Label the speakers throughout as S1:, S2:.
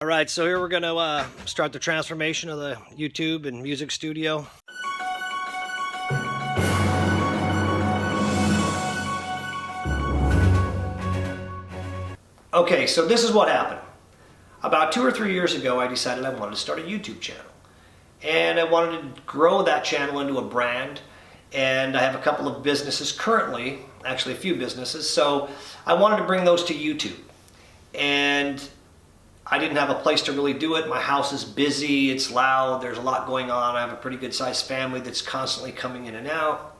S1: Alright, so here we're going to start the transformation of the YouTube and music studio. Okay, so this is what happened. About 2 or 3 years ago, I decided I wanted to start a YouTube channel. And I wanted to grow that channel into a brand. And I have a couple of businesses currently, actually a few businesses, so I wanted to bring those to YouTube. And I didn't have a place to really do it. My house is busy, it's loud, there's a lot going on. I have a pretty good sized family that's constantly coming in and out.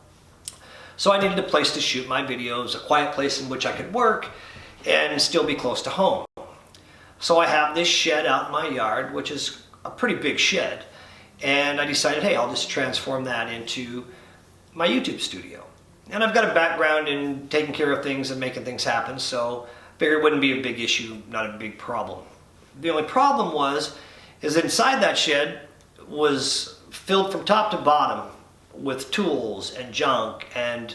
S1: So I needed a place to shoot my videos, a quiet place in which I could work and still be close to home. So I have this shed out in my yard, which is a pretty big shed. And I decided, hey, I'll just transform that into my YouTube studio. And I've got a background in taking care of things and making things happen, so I figured it wouldn't be a big issue, not a big problem. The only problem is inside that shed was filled from top to bottom with tools and junk and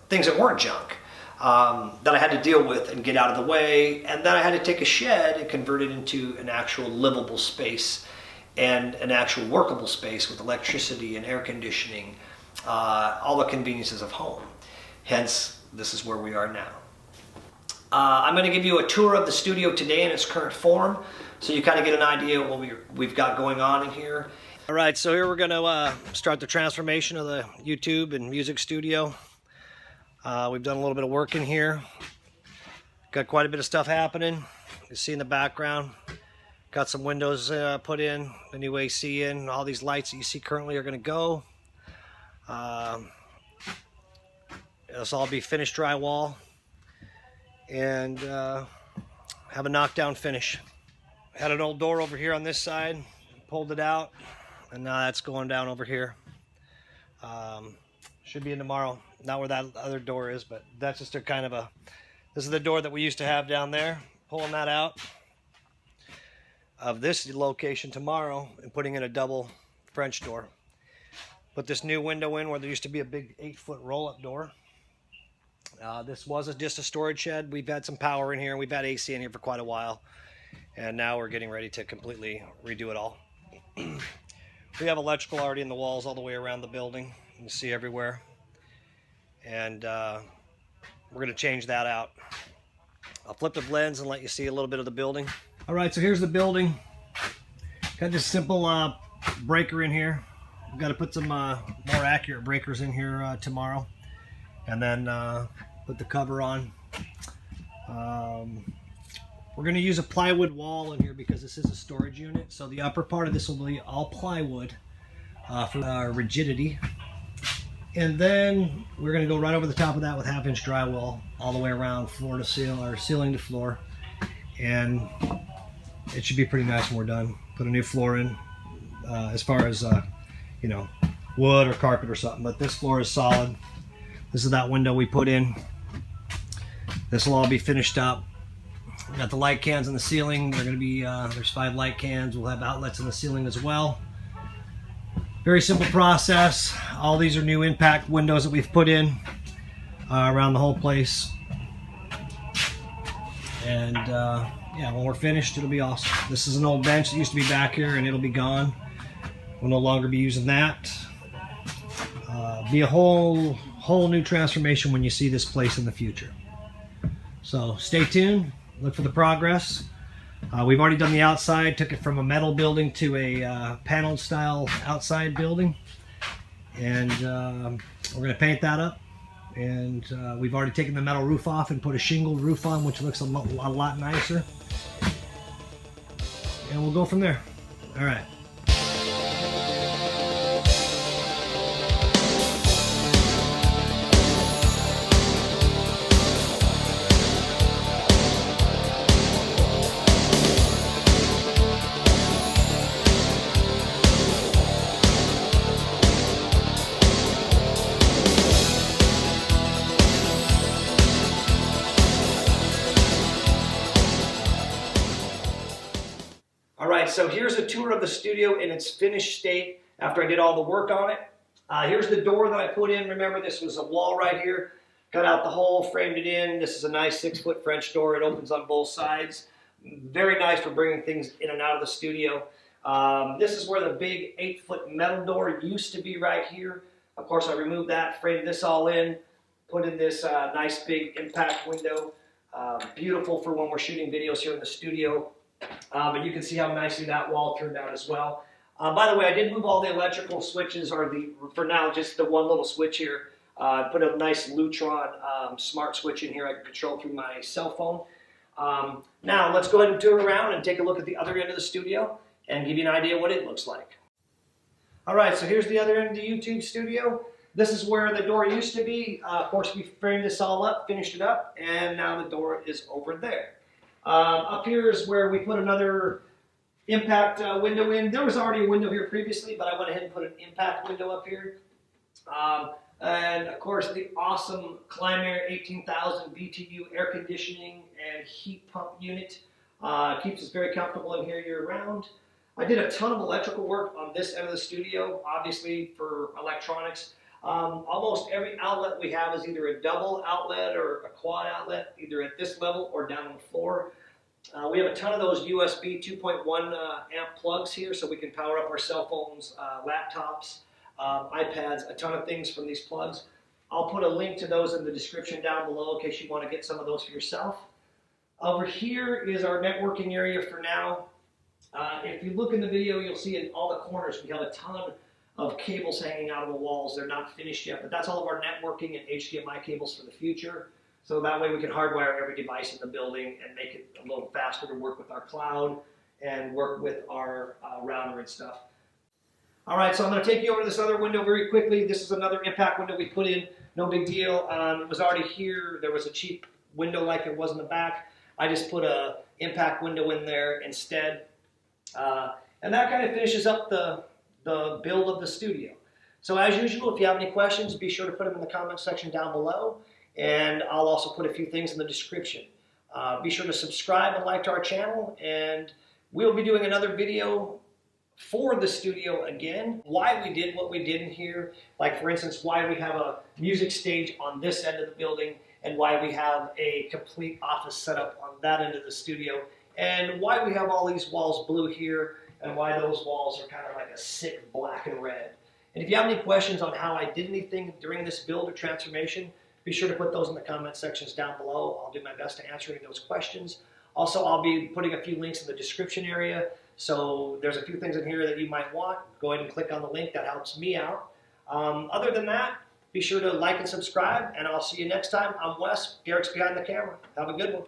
S1: things that weren't junk that I had to deal with and get out of the way. And then I had to take a shed and convert it into an actual livable space and an actual workable space with electricity and air conditioning, all the conveniences of home. Hence, this is where we are now. I'm going to give you a tour of the studio today in its current form, so you kind of get an idea of what we've got going on in here. All right, so here we're going to start the transformation of the YouTube and music studio. We've done a little bit of work in here. Got quite a bit of stuff happening. You see in the background. Got some windows put in, the new AC in. All these lights that you see currently are going to go. This will all be finished drywall. And have a knockdown finish. Had an old door over here on this side, pulled it out, and now that's going down over here. Should be in tomorrow. Not where that other door is, but that's just a kind of a, this is the door that we used to have down there. Pulling that out of this location tomorrow and putting in a double French door. Put this new window in where there used to be a big 8-foot roll-up door. This was just a storage shed. We've had some power in here, and we've had AC in here for quite a while. And now we're getting ready to completely redo it all. We have electrical already in the walls all the way around the building. You can see everywhere. And we're going to change that out. I'll flip the lens and let you see a little bit of the building. All right, so here's the building. Got this simple breaker in here. We've got to put some more accurate breakers in here tomorrow. And then put the cover on. We're going to use a plywood wall in here because this is a storage unit. So the upper part of this will be all plywood for rigidity. And then we're going to go right over the top of that with 1/2-inch drywall all the way around, floor to ceiling, or ceiling to floor. And it should be pretty nice when we're done. Put a new floor in as far as, you know, wood or carpet or something. But this floor is solid. This is that window we put in. This will all be finished up. We got the light cans in the ceiling. They're going to be, there's 5 light cans. We'll have outlets in the ceiling as well. Very simple process. All these are new impact windows that we've put in around the whole place. And yeah, when we're finished, it'll be awesome. This is an old bench that used to be back here, and it'll be gone. We'll no longer be using that. Be a whole new transformation when you see this place in the future. So stay tuned, look for the progress. We've already done the outside, took it from a metal building to a paneled style outside building. And we're going to paint that up. And we've already taken the metal roof off and put a shingle roof on, which looks a lot nicer. And we'll go from there. All right. Alright, so here's a tour of the studio in its finished state after I did all the work on it. Here's the door that I put in. Remember, this was a wall right here. Cut out the hole, framed it in. This is a nice 6-foot French door. It opens on both sides. Very nice for bringing things in and out of the studio. This is where the big 8-foot metal door used to be right here. Of course, I removed that, framed this all in, put in this nice big impact window. Beautiful for when we're shooting videos here in the studio. But you can see how nicely that wall turned out as well. By the way, I did move all the electrical switches, or for now, just the one little switch here. Put a nice Lutron smart switch in here I can control through my cell phone. Now, let's go ahead and turn around and take a look at the other end of the studio and give you an idea what it looks like. All right, so here's the other end of the YouTube studio. This is where the door used to be. Of course, we framed this all up, finished it up, and now the door is over there. Up here is where we put another impact window in. There was already a window here previously, but I went ahead and put an impact window up here. And of course, the awesome Climair 18,000 BTU air conditioning and heat pump unit. Keeps us very comfortable in here year round. I did a ton of electrical work on this end of the studio, obviously for electronics. Almost every outlet we have is either a double outlet or a quad outlet, either at this level or down on the floor. We have a ton of those USB 2.1 amp plugs here, so we can power up our cell phones, laptops, iPads, a ton of things from these plugs. I'll put a link to those in the description down below in case you want to get some of those for yourself. Over here is our networking area for now. If you look in the video, you'll see in all the corners we have a ton of cables hanging out of the walls. They're not finished yet, but that's all of our networking and HDMI cables for the future. So that way we can hardwire every device in the building and make it a little faster to work with our cloud and work with our router and stuff. All right, so I'm going to take you over to this other window very quickly. This is another impact window we put in. No big deal. It was already here. There was a cheap window like there was in the back. I just put a impact window in there instead. And that kind of finishes up the build of the studio. So as usual, if you have any questions, be sure to put them in the comment section down below. And I'll also put a few things in the description. Be sure to subscribe and like to our channel. And we'll be doing another video for the studio again, why we did what we did in here, like for instance, why we have a music stage on this end of the building, and why we have a complete office setup on that end of the studio, and why we have all these walls blue here, and why those walls are kind of like a sick black and red. And if you have any questions on how I did anything during this build or transformation, be sure to put those in the comment sections down below. I'll do my best to answer any of those questions. Also, I'll be putting a few links in the description area. So there's a few things in here that you might want. Go ahead and click on the link. That helps me out. Other than that, be sure to like and subscribe, and I'll see you next time. I'm Wes. Derek's behind the camera. Have a good one.